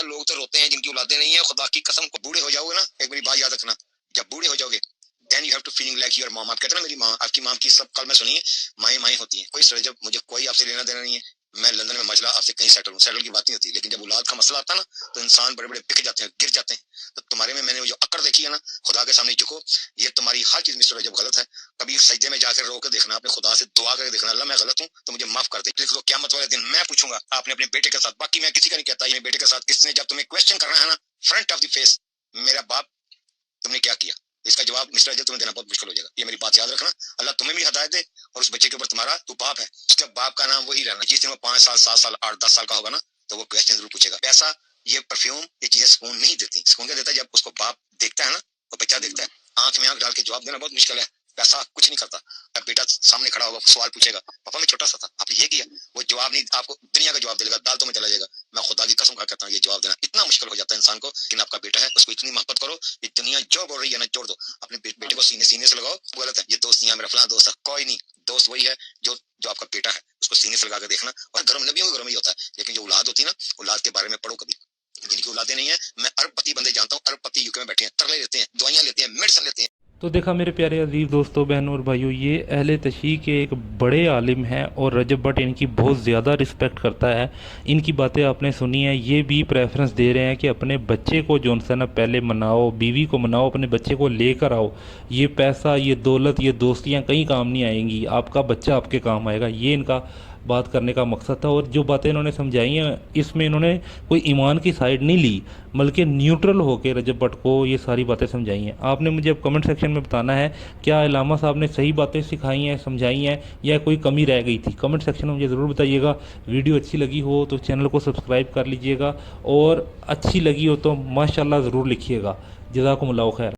बेटा लोग तो रोते हैं जिनकी औलादे नहीं है, खुदा की कसम को बूढ़े हो जाओगे ना, एक मेरी बात याद रखना, जब बूढ़े हो जाओगे then you have to feeling like your mom. आप कहते हैं ना मेरी माँ, आपकी माँ की सब कल मैं सुनी है, माएँ माएँ होती हैं। कोई जब मुझे कोई आपसे लेना देना नहीं है, मैं लंदन में मसला आपसे कहीं सेटल हूँ, सेटल की बात नहीं होती, लेकिन जब औलाद का मसला आता है ना तो इंसान बड़े बड़े बिक जाते हैं, गिर जाते हैं। तो तुम्हारे में मैंने जो अकड़ देखी है ना, खुदा के सामने झुको, ये तुम्हारी हर चीज मिस्टर जब गलत है, कभी सजदे में जाकर रो कर देखना, अपने खुदा से दुआ करके देखना, अल्लाह मैं गलत हूँ तो मुझे माफ कर दे। तो क़यामत वाले दिन मैं पूछूंगा आपने अपने बेटे के साथ, बाकी मैं किसी का नहीं कहता, ये बेटे के साथ किसने, जब तुम्हें क्वेश्चन करना है ना फ्रंट ऑफ द फेस, मेरा बाप तुमने क्या किया, इसका जवाब मिस्टर अजय तुम्हें देना बहुत मुश्किल हो जाएगा। ये मेरी बात याद रखना। अल्लाह तुम्हें भी हिदायत दे और उस बच्चे के ऊपर तुम्हारा, तू बाप है, उसके बाप का नाम वही रहना। जिस दिन वो 5 साल 7 साल 8 10 साल का होगा ना तो वो क्वेश्चन जरूर पूछेगा। पैसा, ये परफ्यूम, ये चीजें सुकून नहीं देती। सुकून क्या देता है? जब उसको बाप देखता है ना, वो बच्चा देखता है, आंख में आंख डाल के जवाब देना बहुत मुश्किल है। पैसा कुछ नहीं करता। जब बेटा सामने खड़ा होगा सवाल पूछेगा, पापा मैं छोटा सा था आपने ये किया, वो जवाब नहीं, आपको दुनिया का जवाब देगा, दालतों में चला जाएगा। मैं खुदा की कसम कहता हूँ ये जवाब देना इतना मुश्किल हो जाता है इंसान को। कि आपका बेटा है, उसको इतनी मोहब्बत करो, ये दुनिया जो बोल रही है ना जोड़ दो, अपने बेटे को सीने सीने से लगाओ। गलत है ये दोस्तियां, मेरा फलाना दोस्त है, कोई नहीं, दोस्त वही है जो जो आपका बेटा है, उसको सीने से लगा कर देखना। और घर में नबियों के घरों में ही होता है, लेकिन जो औलाद होती है ना, औलाद के बारे में पढ़ो कभी, जिनकी औलादे नहीं है। मैं अरबपति बंदे जानता हूँ, अरबपति यूके में बैठे हैं, तरले लेते हैं, दवाइयां लेते हैं, मेडिसिन लेते हैं। तो देखा मेरे प्यारे अजीज़ दोस्तों, बहनों और भाइयों, ये अहले तशरीह के एक बड़े आलिम हैं और रजब भट्ट इनकी बहुत ज़्यादा रिस्पेक्ट करता है। इनकी बातें आपने सुनी है, ये भी प्रेफरेंस दे रहे हैं कि अपने बच्चे को जो है ना पहले मनाओ, बीवी को मनाओ, अपने बच्चे को लेकर आओ। ये पैसा, ये दौलत, ये दोस्तियाँ कहीं काम नहीं आएंगी, आपका बच्चा आपके काम आएगा। ये इनका बात करने का मकसद था। और जो बातें इन्होंने समझाई हैं इसमें इन्होंने कोई ईमान की साइड नहीं ली, बल्कि न्यूट्रल होकर रजब भट्ट को ये सारी बातें समझाई हैं। आपने मुझे अब कमेंट सेक्शन में बताना है क्या इलामा साहब ने सही बातें सिखाई हैं, समझाई हैं, या कोई कमी रह गई थी। कमेंट सेक्शन में मुझे ज़रूर बताइएगा। वीडियो अच्छी लगी हो तो चैनल को सब्सक्राइब कर लीजिएगा, और अच्छी लगी हो तो माशाल्लाह ज़रूर लिखिएगा। जज़ाकुमुल्लाह खैर।